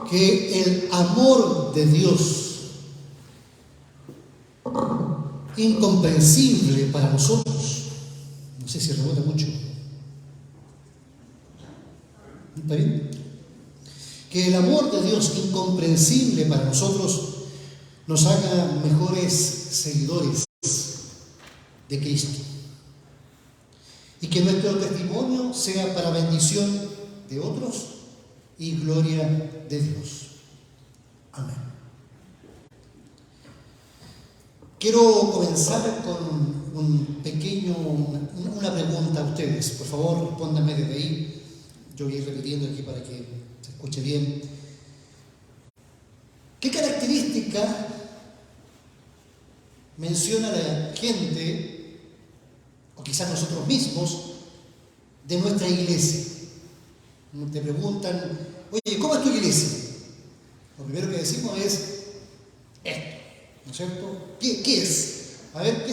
que el amor de Dios, incomprensible para nosotros, no sé si rebota mucho, ¿está bien? Que el amor de Dios, incomprensible para nosotros, nos haga mejores seguidores de Cristo. Y que nuestro testimonio sea para bendición de otros y gloria de Dios. Amén. Quiero comenzar con una pregunta a ustedes. Por favor, respóndanme desde ahí. Yo voy a ir repitiendo aquí para que se escuche bien. ¿Qué característica menciona la gente, o quizás nosotros mismos, de nuestra iglesia? Te preguntan, oye, ¿cómo es tu iglesia? Lo primero que decimos es esto, ¿no es cierto? ¿Qué es? A ver,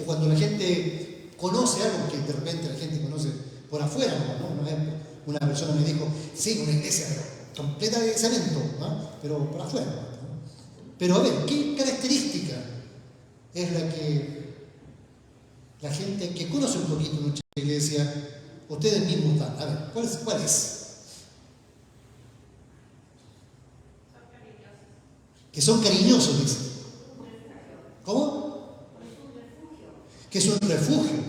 o cuando la gente conoce algo que de repente la gente conoce por afuera, ¿no? Una persona me dijo, sí, una iglesia completa de cemento, ¿no? Pero por afuera, ¿no? Pero a ver, ¿qué característica es la que la gente que conoce un poquito nuestra iglesia, ustedes mismos dan? A ver, ¿cuál es? Que son cariñosos, dice. ¿Cómo? Que es un refugio.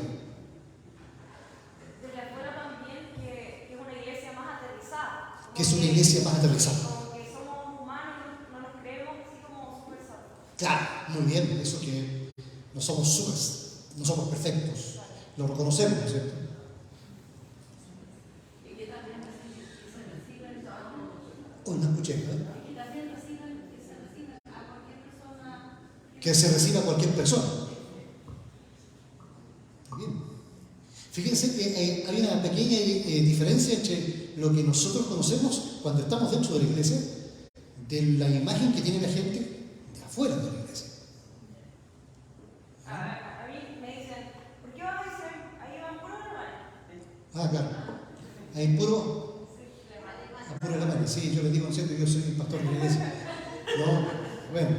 Desde afuera también que es una iglesia más aterrizada. Que es una iglesia más aterrizada. Como que somos humanos, no nos creemos así como súper santos. Claro, muy bien, eso que no somos perfectos. Lo reconocemos, ¿no es cierto? Y que también se reciben Hoy no escuché, ¿eh? y también que se reciben a cualquier persona. Que se reciba a cualquier persona. Bien. Fíjense que hay una pequeña diferencia entre lo que nosotros conocemos cuando estamos dentro de la iglesia, de la imagen que tiene la gente de afuera de la iglesia. A mí me dicen, ¿por qué vas a decir? Ahí van puros alemanes. Claro. Hay puro alemán. Sí, yo les digo, ¿no es cierto? Yo soy el pastor de la iglesia. No, bueno,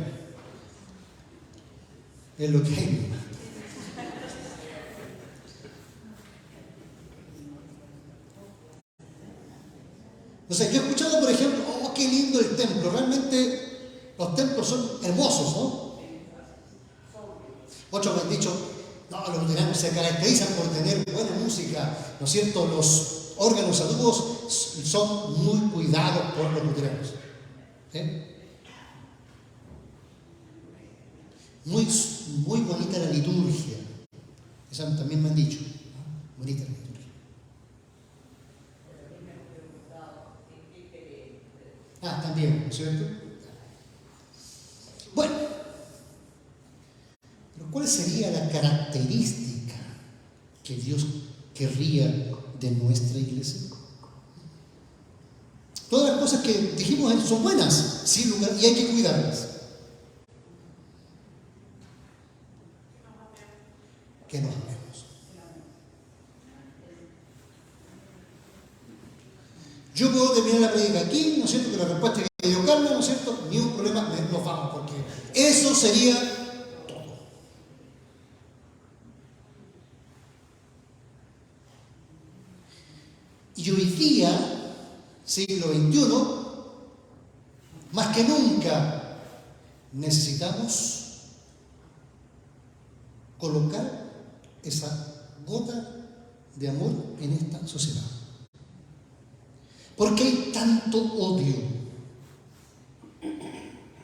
es lo que hay. No sé, yo he escuchado, por ejemplo, oh, qué lindo el templo. Realmente los templos son hermosos, ¿no? Otros me han dicho, no, los luteranos se caracterizan por tener buena música, ¿no es cierto? Los órganos antiguos son muy cuidados por los luteranos. Muy bonita la liturgia. Eso también me han dicho, ¿no? Bonita la liturgia. También, ¿no es cierto? Bueno, pero ¿cuál sería la característica que Dios querría de nuestra iglesia? Todas las cosas que dijimos son buenas, sin lugar, y hay que cuidarlas. Que nos amemos. Yo puedo terminar la predica aquí, ¿no es cierto? Que la respuesta que dio Carmen, ¿no es cierto? Ni un problema, nos vamos, porque eso sería todo. Y hoy día, siglo XXI, más que nunca, necesitamos colocar esa gota de amor en esta sociedad. ¿Por qué hay tanto odio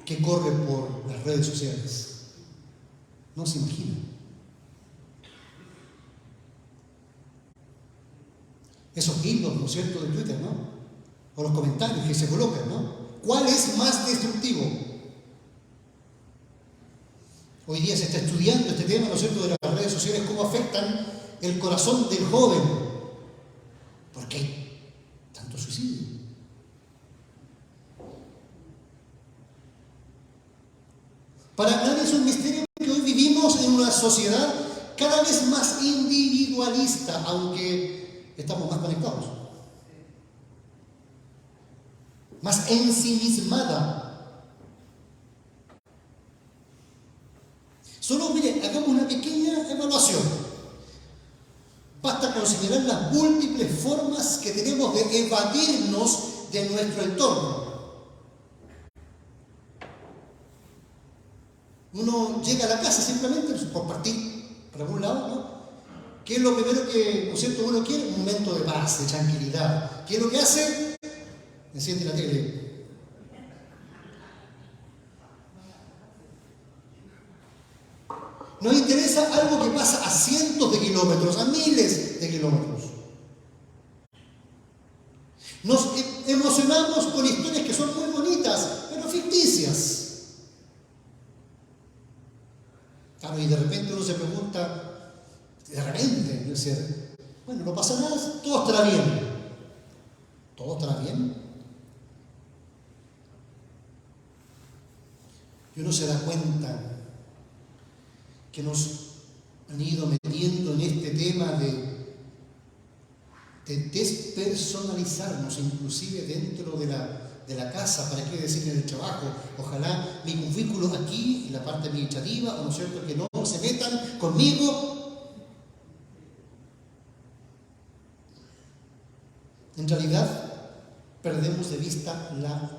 que corre por las redes sociales? No se imaginan. Esos hilos, ¿no es cierto?, de Twitter, ¿no? O los comentarios que se colocan, ¿no? ¿Cuál es más destructivo? Hoy día se está estudiando este tema, ¿no es cierto?, de las redes sociales, cómo afectan el corazón del joven. ¿Por qué tanto suicidio? Para nadie es un misterio que hoy vivimos en una sociedad cada vez más individualista, aunque estamos más conectados. más ensimismada. Solo, mire, hagamos una pequeña evaluación. Basta considerar las múltiples formas que tenemos de evadirnos de nuestro entorno. Uno llega a la casa simplemente por partir por algún lado, ¿no? ¿Qué es lo primero que, ¿no es cierto?, uno quiere? Un momento de paz, de tranquilidad. ¿Qué es lo que hace? Enciende la tele. Nos interesa algo que pasa a cientos de kilómetros, a miles de kilómetros. Nos emocionamos con historias que son muy bonitas, pero ficticias. Claro, y de repente uno se pregunta, bueno, no pasa nada, todo estará bien. ¿Todo estará bien? Y uno se da cuenta que nos han ido metiendo en este tema de despersonalizarnos, inclusive dentro de la casa, ¿para qué decir en el trabajo? Ojalá mi cubículo aquí, en la parte administrativa, ¿no es cierto?, que no se metan conmigo. En realidad, perdemos de vista la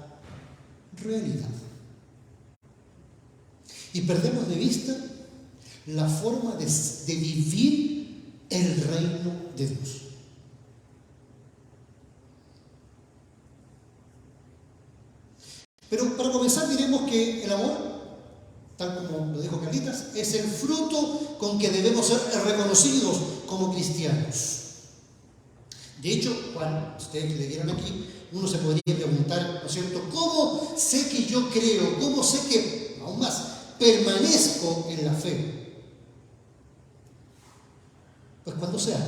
realidad. Y perdemos de vista la forma de vivir el reino de Dios. Pero para comenzar diremos que el amor, tal como lo dijo Carlitas, es el fruto con que debemos ser reconocidos como cristianos. De hecho, cuando ustedes que le dieron aquí, uno se podría preguntar, ¿no es cierto?, ¿cómo sé que yo creo? ¿Cómo sé que, aún más, permanezco en la fe? Pues cuando se ama.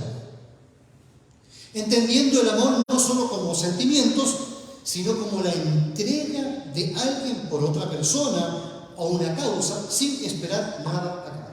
Entendiendo el amor no solo como sentimientos, sino como la entrega de alguien por otra persona o una causa sin esperar nada a cambio.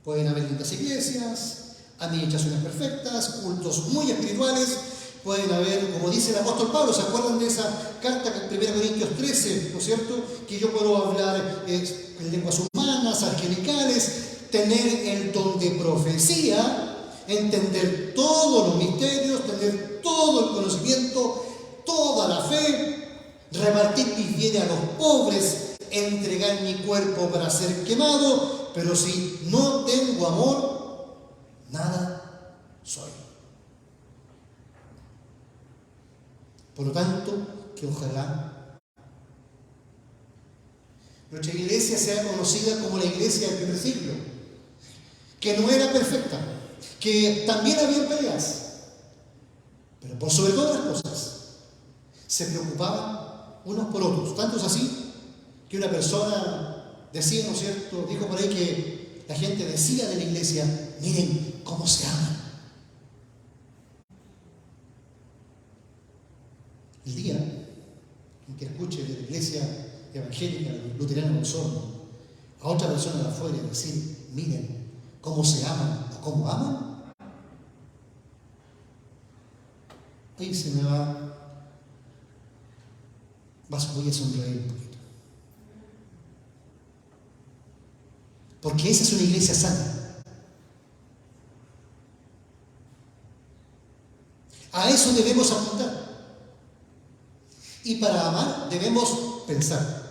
Pueden haber lindas iglesias, administraciones perfectas, cultos muy espirituales, pueden haber, como dice el apóstol Pablo, ¿se acuerdan de esa carta que 1 Corintios 13, ¿no es cierto?, que yo puedo hablar en lenguas humanas, angelicales, tener el don de profecía, entender todos los misterios, tener todo el conocimiento, toda la fe, repartir mis bienes a los pobres, entregar mi cuerpo para ser quemado, pero si no tengo amor, nada soy. Por lo tanto, que ojalá nuestra iglesia sea conocida como la iglesia del primer siglo, que no era perfecta, que también había peleas, pero por sobre todas las cosas se preocupaban unos por otros. Tanto es así que una persona decía, ¿no es cierto?, dijo por ahí que la gente decía de la iglesia, miren cómo se aman. El día en que escuche de la iglesia evangélica luterana del Sorno a otra persona de afuera decir, miren cómo se aman o cómo aman, ahí se me voy a sonreír un poquito. Porque esa es una iglesia sana. A eso debemos apuntar. Y para amar debemos pensar.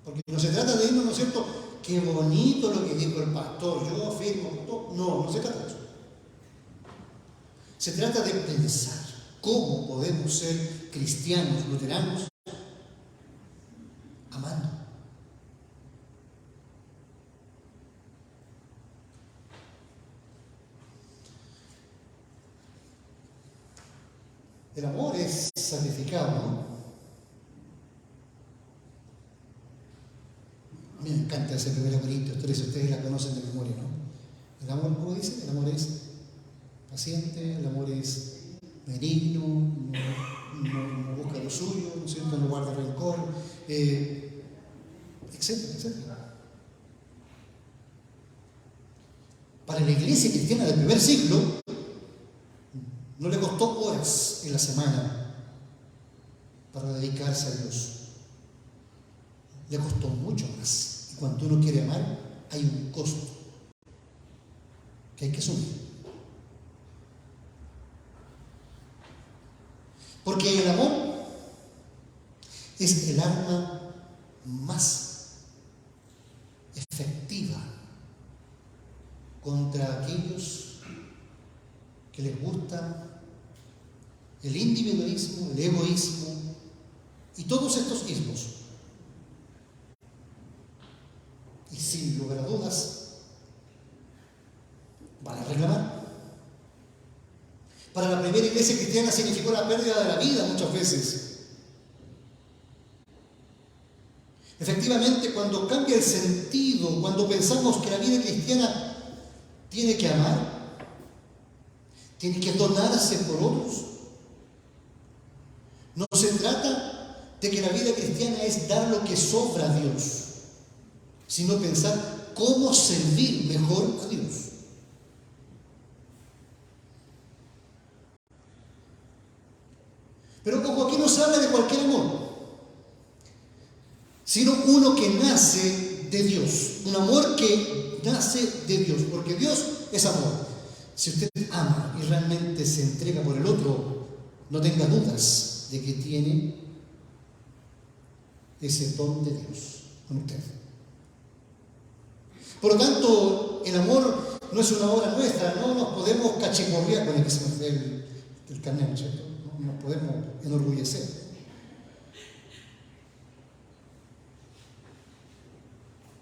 Porque no se trata de irnos, ¿no es cierto?, qué bonito lo que dijo el pastor, yo afirmo, no se trata de eso. Se trata de pensar cómo podemos ser cristianos, luteranos, amando. El amor es sacrificado, ¿no? A mí me encanta ese 1 Corintios 13, ustedes la conocen de memoria, ¿no? El amor, ¿cómo dice? El amor es paciente, el amor es benigno, no busca lo suyo, ¿no es cierto?, no guarda rencor, etcétera, etcétera. Para la iglesia cristiana del primer siglo, No le costó horas en la semana para dedicarse a Dios. Le costó mucho más. Y cuando uno quiere amar, hay un costo que hay que asumir. Porque el amor es el arma más efectiva contra aquellos que les gusta el individualismo, el egoísmo y todos estos ismos. Y sin lugar a dudas, van a reclamar. Para la primera iglesia cristiana significó la pérdida de la vida muchas veces. Efectivamente, cuando cambia el sentido, cuando pensamos que la vida cristiana tiene que amar, tiene que donarse por otros, no se trata de que la vida cristiana es dar lo que sobra a Dios, sino pensar cómo servir mejor a Dios. Pero ojo, aquí no se habla de cualquier amor, sino uno que nace de Dios, un amor que nace de Dios, porque Dios es amor. Si usted ama y realmente se entrega por el otro, no tenga dudas de que tiene ese don de Dios con usted. Por lo tanto, el amor no es una obra nuestra, no nos podemos cachiporrear con el que se nos dé el carnet, ¿cierto? No nos podemos enorgullecer.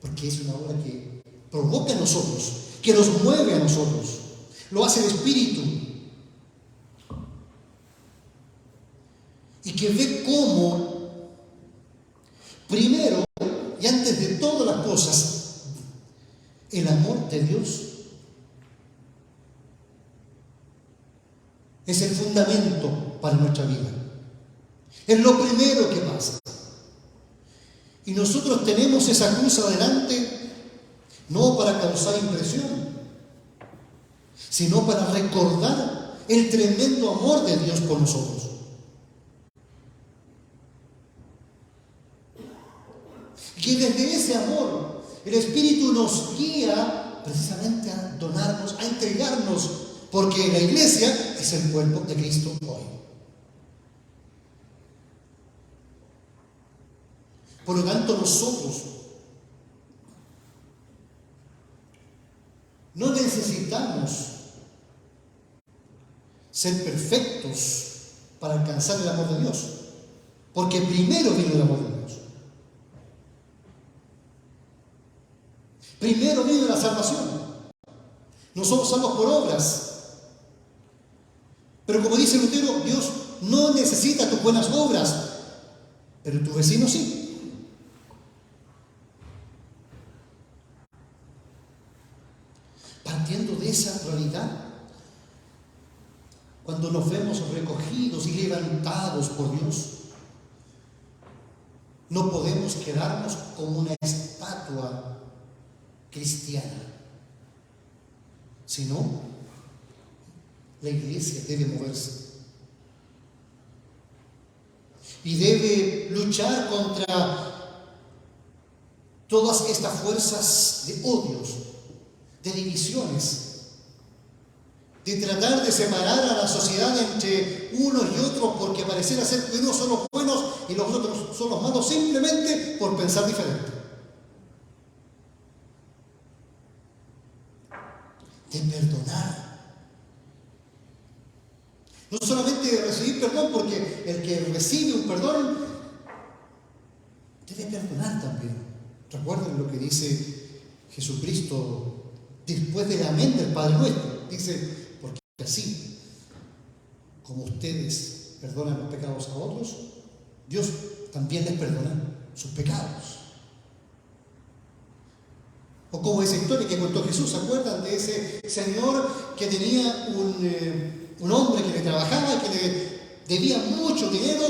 Porque es una obra que provoca a nosotros, que nos mueve a nosotros, lo hace el Espíritu. Y que ve cómo, primero y antes de todas las cosas, el amor de Dios es el fundamento para nuestra vida. Es lo primero que pasa. Y nosotros tenemos esa cruz adelante no para causar impresión, sino para recordar el tremendo amor de Dios por nosotros. Y que desde ese amor el Espíritu nos guía precisamente a donarnos, a entregarnos, porque la iglesia es el cuerpo de Cristo hoy. Por lo tanto, nosotros no necesitamos ser perfectos para alcanzar el amor de Dios, porque primero vino el amor de Dios. Primero vino la salvación. No somos salvos por obras. Pero como dice Lutero, Dios no necesita tus buenas obras, pero tu vecino sí. Partiendo de esa realidad, cuando nos vemos recogidos y levantados por Dios, no podemos quedarnos como una estatua cristiana, sino la iglesia debe moverse y debe luchar contra todas estas fuerzas de odios, de divisiones, de tratar de separar a la sociedad entre unos y otros porque pareciera ser que unos son los buenos y los otros son los malos simplemente por pensar diferente. De perdonar. No solamente de recibir perdón, porque el que recibe un perdón debe perdonar también. Recuerden lo que dice Jesucristo después del amén del Padre Nuestro. Dice, porque así como ustedes perdonan los pecados a otros, Dios también les perdona sus pecados. O como esa historia que contó Jesús, ¿se acuerdan de ese señor que tenía un hombre que le trabajaba, que le debía mucho dinero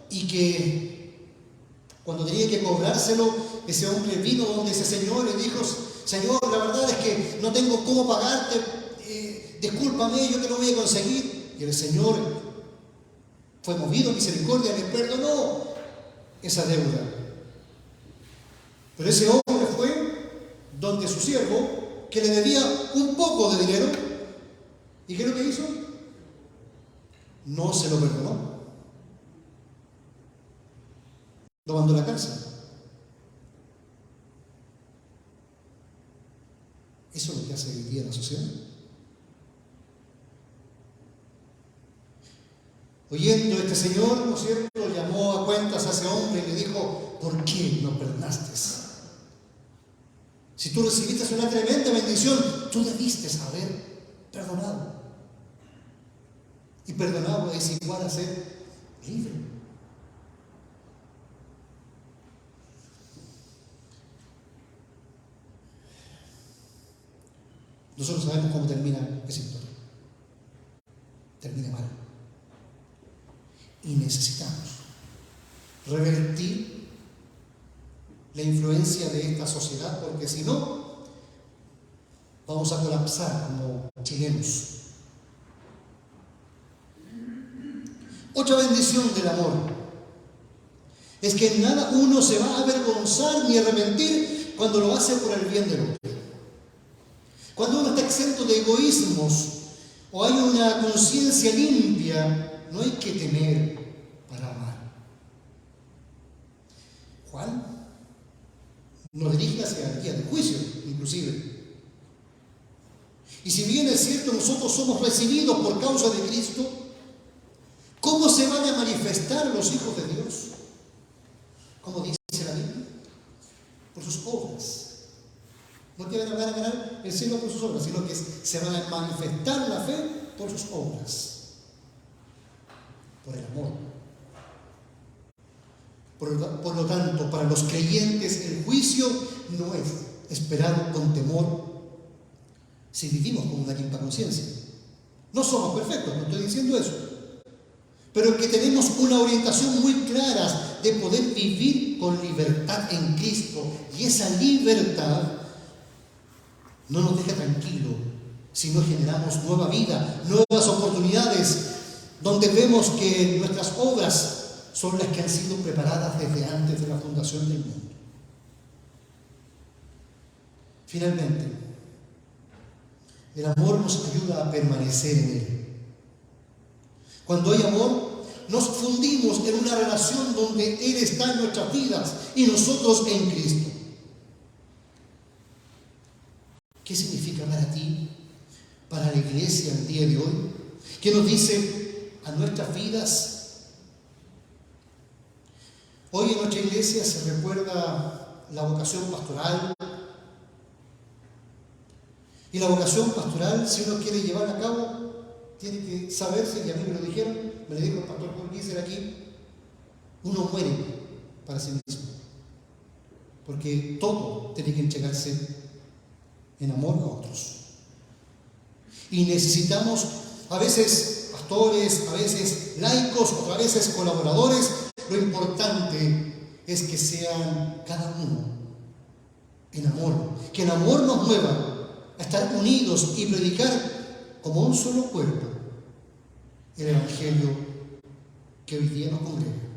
y que cuando tenía que cobrárselo, ese hombre vino donde ese señor y dijo, Señor, la verdad es que no tengo cómo pagarte, discúlpame, yo te lo voy a conseguir. Y Y el Señor fue movido a misericordia, le perdonó esa deuda. Pero ese hombre fue donde su siervo, que le debía un poco de dinero, ¿y qué es lo que hizo? No se lo perdonó. Lo mandó a la cárcel. Eso es lo que hace hoy día la sociedad. Oyendo este señor, ¿no es cierto?, llamó a cuentas a ese hombre y le dijo: ¿por qué no perdonaste? Si tú recibiste una tremenda bendición, tú debiste haber perdonado. Y perdonado es igual a ser libre. Nosotros sabemos cómo termina esa historia. Termina mal. Y necesitamos revertir la influencia de esta sociedad, porque si no, vamos a colapsar como chilenos. Otra bendición del amor es que en nada uno se va a avergonzar ni arrepentir cuando lo hace por el bien del otro. Cuando uno está exento de egoísmos o hay una conciencia limpia, no hay que temer para amar. Juan nos dirige hacia el día del juicio, inclusive. Y si bien es cierto, nosotros somos recibidos por causa de Cristo, ¿cómo se van a manifestar los hijos de Dios? ¿Cómo dice la Biblia? Por sus obras. No que van a ganar el cielo por sus obras, sino que se van a manifestar la fe por sus obras. Por el amor. Por lo tanto, para los creyentes el juicio no es esperado con temor si vivimos con una limpa conciencia. No somos perfectos, no estoy diciendo eso. Pero que tenemos una orientación muy clara de poder vivir con libertad en Cristo. Y esa libertad no nos deja tranquilos si no generamos nueva vida, nuevas oportunidades, donde vemos que nuestras obras son las que han sido preparadas desde antes de la fundación del mundo. Finalmente, el amor nos ayuda a permanecer en él. Cuando hay amor, nos fundimos en una relación donde Él está en nuestras vidas y nosotros en Cristo. ¿Qué significa para ti, para la iglesia el día de hoy? ¿Qué nos dice a nuestras vidas? Hoy en nuestra iglesia se recuerda la vocación pastoral. Y la vocación pastoral, si uno quiere llevarla a cabo, tiene que saberse, y a mí me lo dijeron, me lo dijo el pastor Paul Gieser aquí: uno muere para sí mismo. Porque todo tiene que entregarse en amor a otros. Y necesitamos a veces pastores, a veces laicos, otras veces colaboradores. Lo importante es que sean cada uno en amor. Que el amor nos mueva a estar unidos y predicar como un solo cuerpo el Evangelio que hoy día nos congrega.